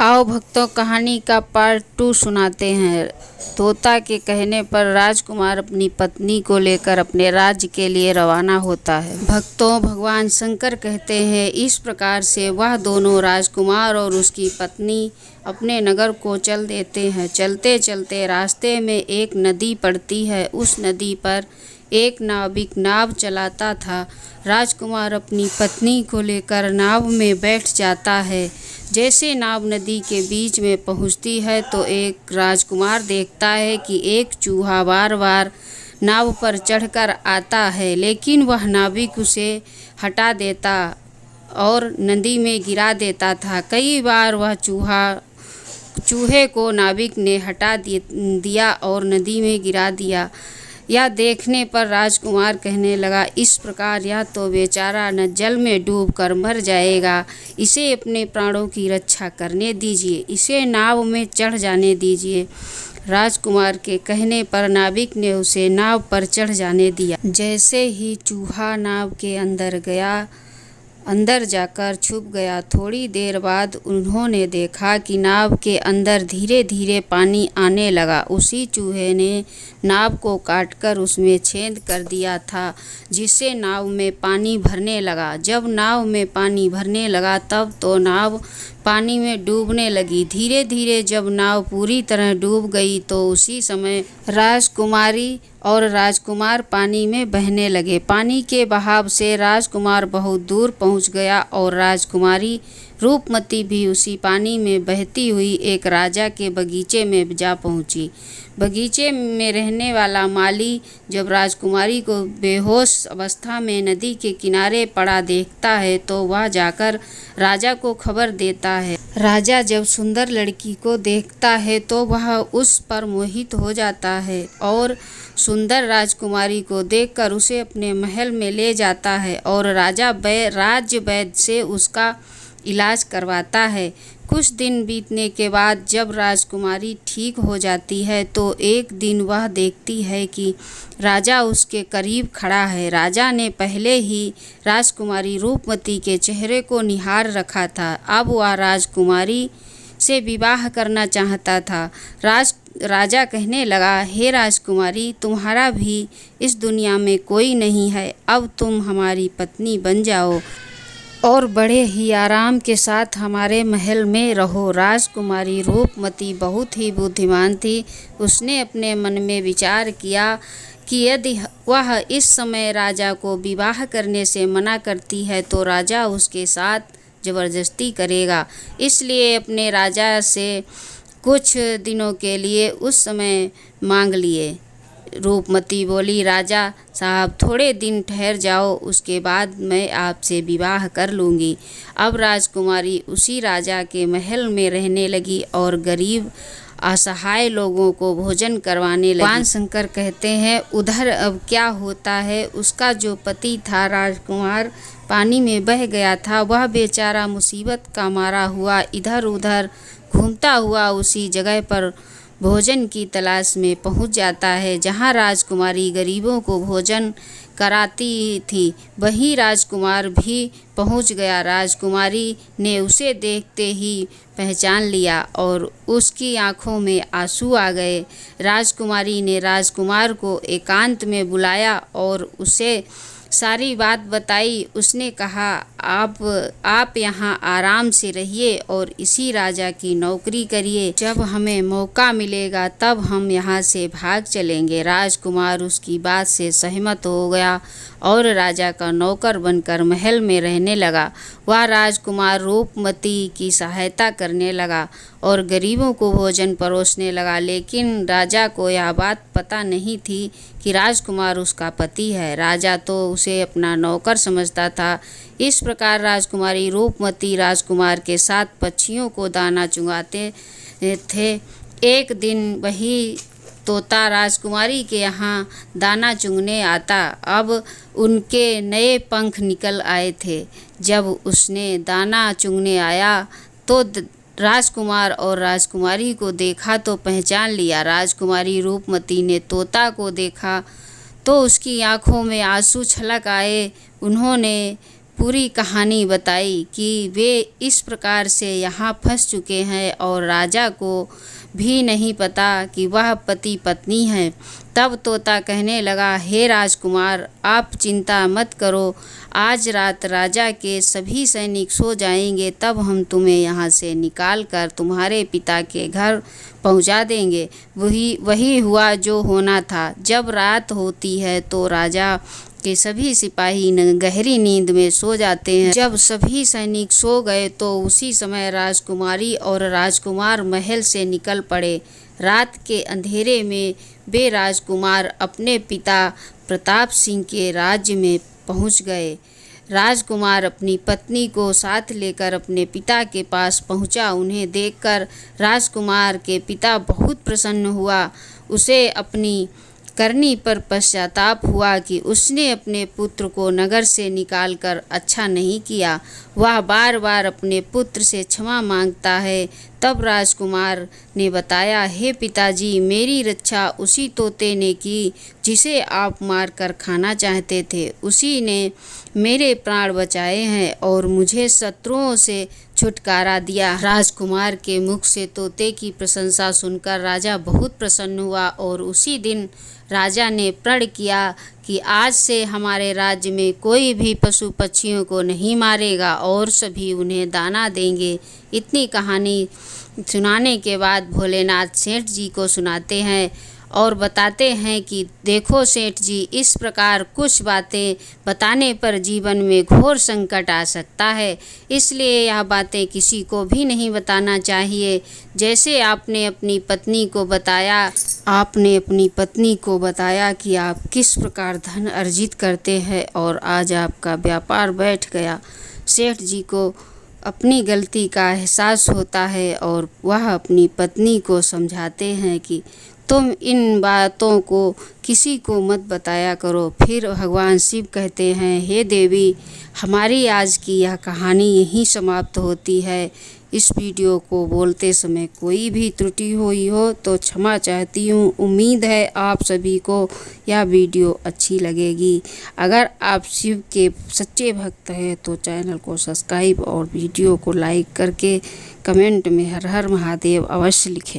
आओ भक्तों, कहानी का पार्ट 2 सुनाते हैं। तोता के कहने पर राजकुमार अपनी पत्नी को लेकर अपने राज्य के लिए रवाना होता है। भक्तों, भगवान शंकर कहते हैं, इस प्रकार से वह दोनों राजकुमार और उसकी पत्नी अपने नगर को चल देते हैं। चलते चलते रास्ते में एक नदी पड़ती है। उस नदी पर एक नाविक नाव चलाता था। राजकुमार अपनी पत्नी को लेकर नाव में बैठ जाता है। जैसे नाव नदी के बीच में पहुंचती है तो एक राजकुमार देखता है कि एक चूहा बार बार नाव पर चढ़कर आता है, लेकिन वह नाविक उसे हटा देता और नदी में गिरा देता था। कई बार वह चूहे को नाविक ने हटा दिया और नदी में गिरा दिया। यह देखने पर राजकुमार कहने लगा, इस प्रकार यह तो बेचारा न जल में डूबकर मर जाएगा। इसे अपने प्राणों की रक्षा करने दीजिए, इसे नाव में चढ़ जाने दीजिए। राजकुमार के कहने पर नाविक ने उसे नाव पर चढ़ जाने दिया। जैसे ही चूहा नाव के अंदर जाकर छुप गया, थोड़ी देर बाद उन्होंने देखा कि नाव के अंदर धीरे धीरे पानी आने लगा। उसी चूहे ने नाव को काटकर उसमें छेद कर दिया था, जिससे नाव में पानी भरने लगा। जब नाव में पानी भरने लगा तब तो नाव पानी में डूबने लगी। धीरे धीरे जब नाव पूरी तरह डूब गई तो उसी समय राजकुमारी और राजकुमार पानी में बहने लगे। पानी के बहाव से राजकुमार बहुत दूर पहुंच गया और राजकुमारी रूपमती भी उसी पानी में बहती हुई एक राजा के बगीचे में जा पहुंची। बगीचे में रहने वाला माली जब राजकुमारी को बेहोश अवस्था में नदी के किनारे पड़ा देखता है तो वह जाकर राजा को खबर देता है। राजा जब सुंदर लड़की को देखता है तो वह उस पर मोहित हो जाता है और सुंदर राजकुमारी को देखकर उसे अपने महल में ले जाता है और राज्य वैद्य से उसका इलाज करवाता है। कुछ दिन बीतने के बाद जब राजकुमारी ठीक हो जाती है तो एक दिन वह देखती है कि राजा उसके करीब खड़ा है। राजा ने पहले ही राजकुमारी रूपमती के चेहरे को निहार रखा था। अब वह राजकुमारी से विवाह करना चाहता था। राजा कहने लगा, हे राजकुमारी, तुम्हारा भी इस दुनिया में कोई नहीं है। अब तुम हमारी पत्नी बन जाओ और बड़े ही आराम के साथ हमारे महल में रहो। राजकुमारी रूपमती बहुत ही बुद्धिमान थी। उसने अपने मन में विचार किया कि यदि वह इस समय राजा को विवाह करने से मना करती है तो राजा उसके साथ ज़बरदस्ती करेगा। इसलिए अपने राजा से कुछ दिनों के लिए उस समय मांग लिए। रूपमती बोली, राजा साहब, थोड़े दिन ठहर जाओ, उसके बाद मैं आपसे विवाह कर लूँगी। अब राजकुमारी उसी राजा के महल में रहने लगी और गरीब असहाय लोगों को भोजन करवाने लगी। भगवान शंकर कहते हैं, उधर अब क्या होता है, उसका जो पति था राजकुमार पानी में बह गया था, वह बेचारा मुसीबत का मारा हुआ इधर उधर घूमता हुआ उसी जगह पर भोजन की तलाश में पहुंच जाता है जहां राजकुमारी गरीबों को भोजन कराती थी। वहीं राजकुमार भी पहुंच गया। राजकुमारी ने उसे देखते ही पहचान लिया और उसकी आंखों में आंसू आ गए। राजकुमारी ने राजकुमार को एकांत में बुलाया और उसे सारी बात बताई। उसने कहा, आप यहाँ आराम से रहिए और इसी राजा की नौकरी करिए। जब हमें मौका मिलेगा तब हम यहाँ से भाग चलेंगे। राजकुमार उसकी बात से सहमत हो गया और राजा का नौकर बनकर महल में रहने लगा। वह राजकुमार रूपमती की सहायता करने लगा और गरीबों को भोजन परोसने लगा। लेकिन राजा को यह बात पता नहीं थी कि राजकुमार उसका पति है। राजा तो उसे अपना नौकर समझता था। इस प्रकार राजकुमारी रूपमती राजकुमार के साथ पक्षियों को दाना चुगाते थे। एक दिन वही तोता राजकुमारी के यहाँ दाना चुगने आता। अब उनके नए पंख निकल आए थे। जब उसने दाना चुगने आया तो राजकुमार और राजकुमारी को देखा तो पहचान लिया। राजकुमारी रूपमती ने तोता को देखा तो उसकी आंखों में आंसू छलक आए। उन्होंने पूरी कहानी बताई कि वे इस प्रकार से यहाँ फंस चुके हैं और राजा को भी नहीं पता कि वह पति पत्नी है। तब तोता कहने लगा, हे राजकुमार, आप चिंता मत करो, आज रात राजा के सभी सैनिक सो जाएंगे, तब हम तुम्हें यहाँ से निकाल कर तुम्हारे पिता के घर पहुँचा देंगे। वही हुआ जो होना था। जब रात होती है तो राजा के सभी सिपाही गहरी नींद में सो जाते हैं। जब सभी सैनिक सो गए तो उसी समय राजकुमारी और राजकुमार महल से निकल पड़े। रात के अंधेरे में वे राजकुमार अपने पिता प्रताप सिंह के राज्य में पहुंच गए। राजकुमार अपनी पत्नी को साथ लेकर अपने पिता के पास पहुंचा। उन्हें देखकर राजकुमार के पिता बहुत प्रसन्न हुआ। उसे अपनी करनी पर पश्चाताप हुआ कि उसने अपने पुत्र को नगर से निकालकर अच्छा नहीं किया। वह बार बार अपने पुत्र से क्षमा मांगता है। तब राजकुमार ने बताया, हे पिताजी, मेरी रक्षा उसी तोते ने की जिसे आप मारकर खाना चाहते थे। उसी ने मेरे प्राण बचाए हैं और मुझे शत्रुओं से छुटकारा दिया। राजकुमार के मुख से तोते की प्रशंसा सुनकर राजा बहुत प्रसन्न हुआ और उसी दिन राजा ने प्रण किया कि आज से हमारे राज्य में कोई भी पशु पक्षियों को नहीं मारेगा और सभी उन्हें दाना देंगे। इतनी कहानी सुनाने के बाद भोलेनाथ सेठ जी को सुनाते हैं और बताते हैं कि देखो सेठ जी, इस प्रकार कुछ बातें बताने पर जीवन में घोर संकट आ सकता है, इसलिए यह बातें किसी को भी नहीं बताना चाहिए। जैसे आपने अपनी पत्नी को बताया कि आप किस प्रकार धन अर्जित करते हैं और आज आपका व्यापार बैठ गया। सेठ जी को अपनी गलती का एहसास होता है और वह अपनी पत्नी को समझाते हैं कि तुम इन बातों को किसी को मत बताया करो। फिर भगवान शिव कहते हैं, हे देवी, हमारी आज की यह कहानी यहीं समाप्त होती है। इस वीडियो को बोलते समय कोई भी त्रुटि हुई हो तो क्षमा चाहती हूँ। उम्मीद है आप सभी को यह वीडियो अच्छी लगेगी। अगर आप शिव के सच्चे भक्त हैं तो चैनल को सब्सक्राइब और वीडियो को लाइक करके कमेंट में हर हर महादेव अवश्य लिखें।